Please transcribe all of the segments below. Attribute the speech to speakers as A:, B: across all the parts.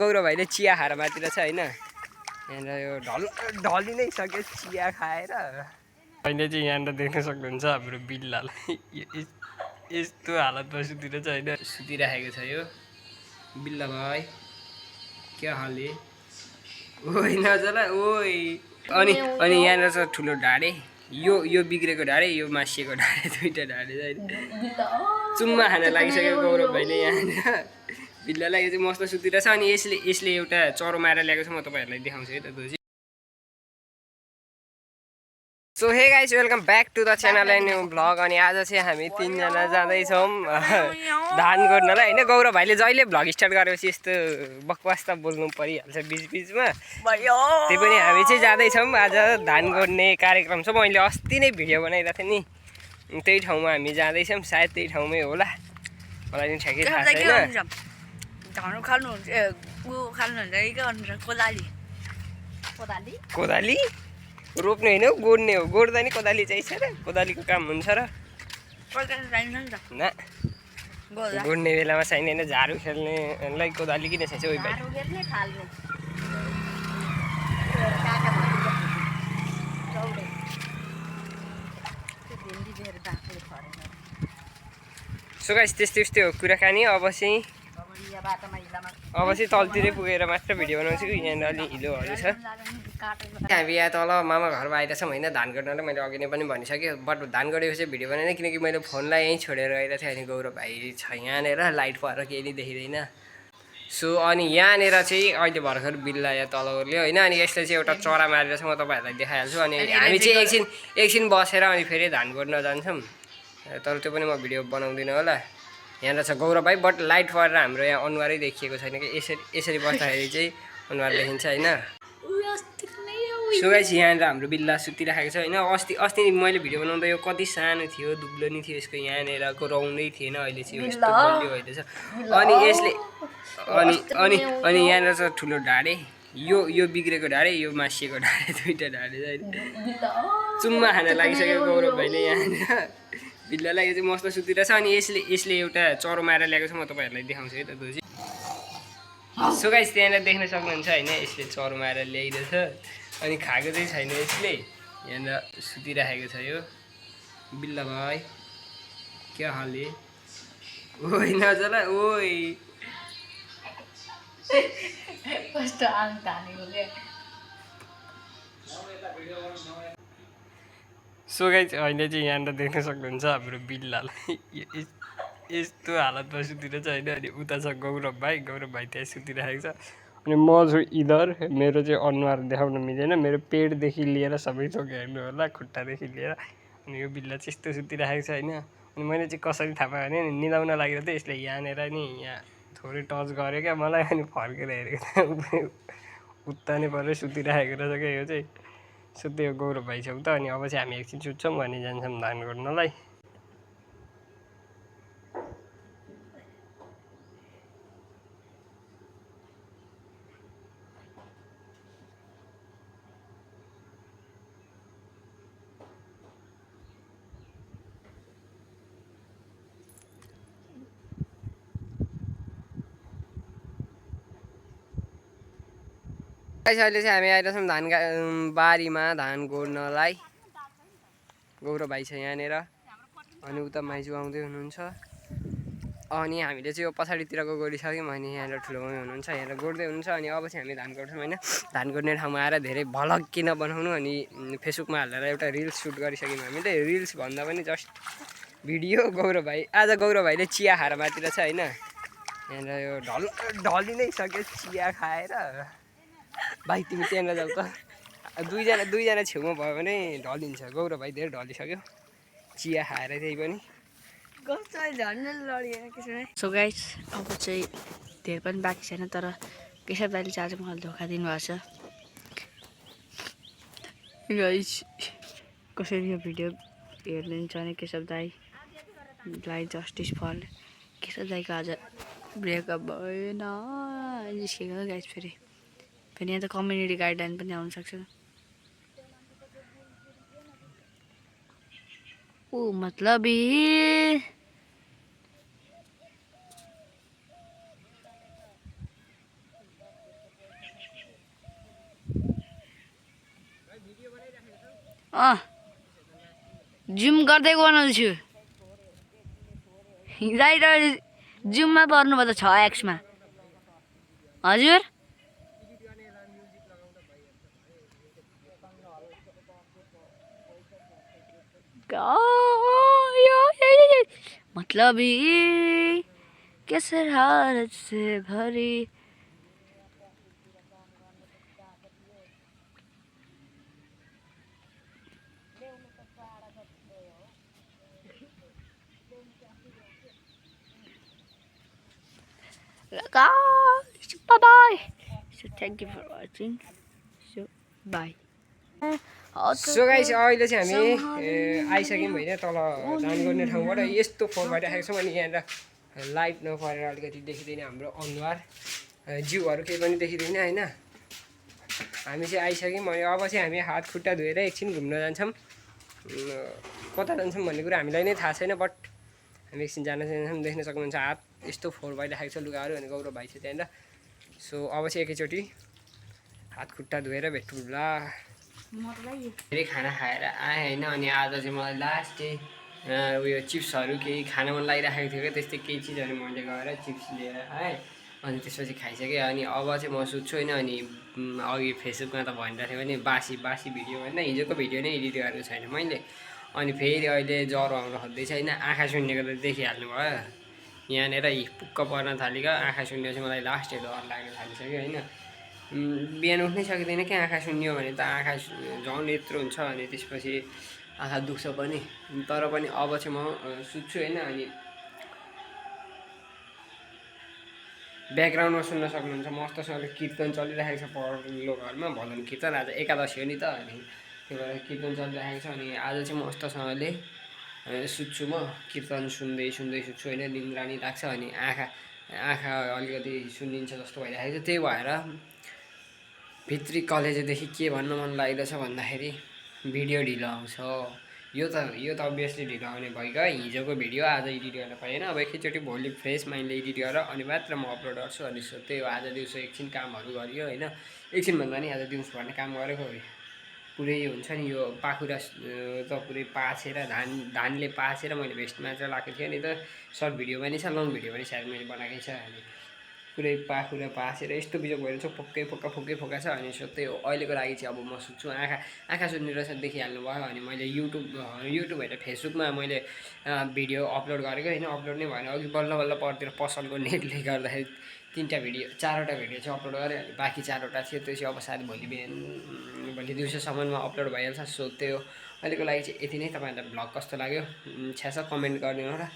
A: गौरव भाइले चिया खाएर मातिर छ हैन। यहाँनिर यो ढली नै सक्यो चिया खाएर। अहिले चाहिँ यहाँनिर देख्न सक्नुहुन्छ हाम्रो बिल्लालाई यस्तो हालतमा सुतिरहेछ हैन। सुतिराखेको छ यो बिल्ला भाइ। क्या हाल है? ओइ नजला ओइ। अनि यहाँनिर छ ठुलो ढाडे। यो बिग्रेको ढाडे, यो मासिएको ढाडे, दुईटा ढाडे छ हैन। चुम्मा खान लागिसक्यो गौरव भाइले यहाँनिर। बिल्लालाई यो चाहिँ मस्त सुतिरहेछ। अनि यसले एउटा चरो मारेर ल्याएको छ। म तपाईहरुलाई देखाउँछु है त दोजी। So hey guys, welcome back to the channel and new vlog. अनि आज चाहिँ हामी तीनजना जाँदैछौँ धान गोड्नलाई हैन। गौरव भाइले जहिले भ्लग स्टार्ट गरेपछि यस्तो बकवास त बोल्नु परिहाल्छ बिचबिचमा। त्यही पनि हामी चाहिँ जाँदैछौँ आज धान गोड्ने कार्यक्रम छ। मैले अस्ति नै भिडियो बनाइरहेको थिएँ नि, त्यही ठाउँमा हामी जाँदैछौँ। सायद त्यही ठाउँमै होला, मलाई पनि ठ्याक्कै थाहा छैन।
B: धान खानुहुन्छ खानुहुन्छ कि के गर्नुहुन्छ?
A: कोदाली रोप्ने होइन, गोड्ने हो। गोड्दा नि कोदाली चाहिन्छ र? कोदालीको काम हुन्छ र? न, गोड्ने बेलामा चाहिँदैन। झाडु खेल्नेलाई कोदाली किन चाहिन्छ? ओइ भाइ सो गाइस, त्यस्तै हो कुराकानी। अब चाहिँ तलतिरै पुगेर मात्र भिडियो बनाउँछु कि यहाँनिर अलि हिलोहरू छ। हामी यहाँ तल मामा घरमा आइरहेछौँ होइन धान गोड्नलाई। मैले अघि नै पनि भनिसकेँ, बट धान गोडेपछि भिडियो बनाएन किनकि मैले फोनलाई यहीँ छोडेर गइरहेको थिएँ। अनि गौरव भाइ छ यहाँनिर, लाइट परेर केही नि देखिँदैन। सो अनि यहाँनिर चाहिँ अहिले भर्खर बिल्ला यहाँ तल ओर्ल्यो होइन। अनि यसले चाहिँ एउटा चरा मारेर छ, म तपाईँहरूलाई देखाइहाल्छु। अनि हामी चाहिँ एकछिन बसेर अनि फेरि धान गोड्न जान्छौँ। तर त्यो पनि म भिडियो बनाउँदिनँ होला। यहाँनिर छ गौरव भाइ, बट लाइट परेर हाम्रो यहाँ अनुहारै देखिएको छैन कि। यसरी बस्दाखेरि चाहिँ अनुहार देखिन्छ होइन। सो गाइस, यहाँनिर हाम्रो बिल्ला सुतिराखेको छ होइन। अस्ति मैले भिडियो बनाउँदा यो कति सानो थियो, दुब्लो नि थियो। यसको यहाँनिरको रौँ नै थिएन, अहिले चाहिँ यस्तो बलियो भइदिएछ। अनि यसले अनि यहाँनिर छ ठुलो ढाडे। यो बिग्रेको ढाडे, यो मासिएको ढाडे, दुईटा ढाडे छ हैन। चुम्मा खान लागिसक्यो गौरव भाइले यहाँनिर। बिल्लालाई यो चाहिँ मस्त सुतिरहेछ। अनि यसले एउटा चरो मारेर ल्याएको छ। म तपाईँहरूलाई देखाउँछु है त दोजी। सो गाइस, त्यहाँनिर देख्न सक्नुहुन्छ होइन, यसले चरो मारेर ल्याइरहेछ। अनि खाएको चाहिँ छैन यसले। यहाँनिर सुतिराखेको छ यो बिल्ला भाइ। क्या हाल है? ओइ नजला ओइ। सो गाइस, अहिले चाहिँ यहाँनिर देख्न सक्नुहुन्छ हाम्रो बिल्लालाई यस्तो हालतमा सुतिरहेछ होइन। अनि उता छ गौरव भाइ त्यहाँ सुतिरहेको छ। अनि म छु इधर। मेरो चाहिँ अनुहार देखाउन मिलेन, मेरो पेटदेखि लिएर सबै थोक हेर्नु होला, खुट्टादेखि लिएर। अनि यो बिल्ला चाहिँ यस्तो सुतिरहेको छ होइन। अनि मैले चाहिँ कसरी थाहा पाएँ भने निदाउन लागेको थिएँ, यसले यहाँनिर नि यहाँ थोरै टच गर्यो क्या मलाई। अनि फर्केर हेरेको थिएँ, उता नै परेर सुतिरहेको रहेछ क्या यो चाहिँ। सो त्यो गौरव भाइ छेउ त। अनि अब चाहिँ हामी एकछिन सुत्छौँ अनि जान्छौँ धान गोड्नलाई। अहिले चाहिँ हामी आइरहेछौँ बारीमा धान गोड्नलाई। गौरव भाइ छ यहाँनिर, अनि उता माइजू आउँदै हुनुहुन्छ। अनि हामीले चाहिँ यो पछाडितिरको गोडिसक्यौँ। अनि यहाँनिर ठुलो मम्मी हुनुहुन्छ, यहाँनिर गोड्दै हुनुहुन्छ। अनि अब चाहिँ हामी धान गोड्छौँ होइन। धान गोड्ने ठाउँमा आएर धेरै भ्लग किन बनाउनु, अनि फेसबुकमा हालेर एउटा रिल्स सुट गरिसक्यौँ हामीले। रिल्स भन्दा पनि जस्ट भिडियो। आज गौरव भाइले चिया खाएर मातिर छ होइन। यहाँनिर यो ढली नै सक्यो चिया खाएर। भाइ तिमी त्यहाँनिर जाऊ त। दुईजना छेउमा भयो भने ढलिन्छ। गौरव भाइ धेरै ढलिसक्यो चिया खाएर, त्यही पनि।
B: सो गाइस, अब चाहिँ धेरै पनि बाँकी छैन, तर केशव दाइले चाहिँ आज मलाई धोका दिनुभएको छ। गाइस, कसरी यो भिडियो हेर्नुहुन्छ भने केशव दाइलाई जस्टिस फर केशव दाइको आज ब्रेकअप भएन निस्केको गाइस। फेरि यहाँ त कम्युनिटी गाइडलाइन पनि आउनसक्छ। ओ मतलबी जिम गर्दै बनाउँछु हिँडाइ जिममा पर्नुभयो त 6x मा हजुर मतलब ये किस हालत से भरी guys, bye bye. So thank you for watching. So bye.
A: So guys अहिले चाहिँ हामी आइसक्यौँ होइन तल दान गर्ने ठाउँबाट यस्तो फोहोर भइरहेको छौँ अनि यहाँनिर लाइट नपरेर अलिकति देखिँदैन हाम्रो अनुहार जिउहरू केही पनि देखिँदैन होइन हामी चाहिँ आइसक्यौँ अनि अब चाहिँ हामी हात खुट्टा धोएर एकछिन घुम्न जान्छौँ कता जान्छौँ भन्ने कुरा हामीलाई नै थाहा छैन बट हामी एकछिन जान चाहन्छौँ देख्न सक्नुहुन्छ हात यस्तो फोहोर भइरहेको छ लुगाहरू अनि गौरव भाइ छ त्यहाँनिर सो अब चाहिँ एकैचोटि हात खुट्टा धोएर भेटौँ ल धेरै खाना खाएर आएँ होइन अनि आज चाहिँ मलाई लास्ट डे उयो चिप्सहरू केही खान मन लागिरहेको थियो क्या त्यस्तै केही चिजहरू मैले गएर चिप्स लिएर खाएँ अनि त्यसपछि खाइसकेँ अनि अब चाहिँ म सुत्छु होइन अनि अघि फेसबुकमा त भनिरहेको थियो भने बासी भिडियो होइन हिजोको भिडियो नै एडिट गरेको छैन मैले अनि फेरि अहिले ज्वरो आउन खोज्दैछ होइन आँखा सुन्नेको त देखिहाल्नु भयो यहाँनिर पुक्क पर्न थालेको आँखा सुन्ने चाहिँ मलाई लास्ट डे डर लाग्न थालिसक्यो होइन बिहान उठ्नै सकिँदैन क्या आँखा सुन्नियो भने त आँखा झन् यत्रो हुन्छ अनि त्यसपछि आँखा दुख्छ पनि तर पनि अब चाहिँ म सुत्छु होइन अनि ब्याकग्राउन्डमा सुन्न सक्नुहुन्छ मस्तसँगले कीर्तन चलिरहेको छ पढ्लो घरमा भजन कीर्तन आज एकादशी हो नि त अनि त्यही भएर कीर्तन चलिरहेको छ अनि आज चाहिँ मस्तसँगले सुत्छु म कीर्तन सुन्दै सुत्छु होइन निन्द्रा नि लाग्छ अनि आँखा अलिकति सुनिन्छ जस्तो भइरहेको छ त्यही भएर भित्री कलेजदेखि के भन्न मन लाग्दछ भन्दाखेरि भिडियो ढिलो आउँछ यो त अभियसली ढिलो आउने भइगयो हिजोको भिडियो आज एडिट गर्न पाएन अब एकैचोटि भोलि फ्रेस माइन्डले एडिट गरेर अनि मात्र म अपलोड गर्छु अनि त्यही हो आज दिउँसो एकछिन कामहरू गरियो होइन एकछिन भन्दा नि आज दिउँसो भन्ने काम गरेको पुरै हुन्छ नि यो पाखुरा त पुरै पाछेर धानले पाछेर मैले भेस्टमा चाहिँ लगाएको थिएँ नि त सर्ट भिडियो पनि छ लङ भिडियो पनि सायद मैले बनाएकै छ अनि पुरै पाखुरा पासेर यस्तो बिजोग भएर चाहिँ फोक्कै फोका छ अनि सो त्यही हो अहिलेको लागि चाहिँ अब म सुत्छु आँखा सुन्ने रहेछ देखिहाल्नु भयो अनि मैले युट्युब होइन फेसबुकमा मैले भिडियो अपलोड गरेको होइन अपलोड नै भएन अघि बल्ल परतिर पसलको नेटले गर्दाखेरि 4वटा भिडियो चाहिँ अपलोड गरेँ अनि बाँकी 4वटा थियो त्यो चाहिँ अब सायद भोलि दिउँसोसम्ममा अपलोड भइहाल्छ सो त्यही हो अहिलेको लागि चाहिँ यति नै तपाईँहरूलाई भ्लग कस्तो लाग्यो छ्यास कमेन्ट गरिदिनु होला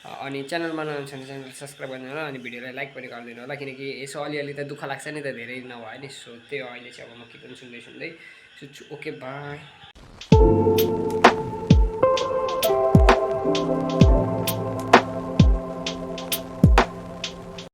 A: अनि च्यानल बनाउनु छ भने च्यानल सब्सक्राइब गरिदिनु होला अनि भिडियोलाई लाइक पनि गरिदिनु होला किनकि यसो अलिअलि त दुःख लाग्छ नि त धेरै नभए नि सो त्यही हो अहिले चाहिँ अब म कीर्तन सुन्दै सुत्छु ओके बाई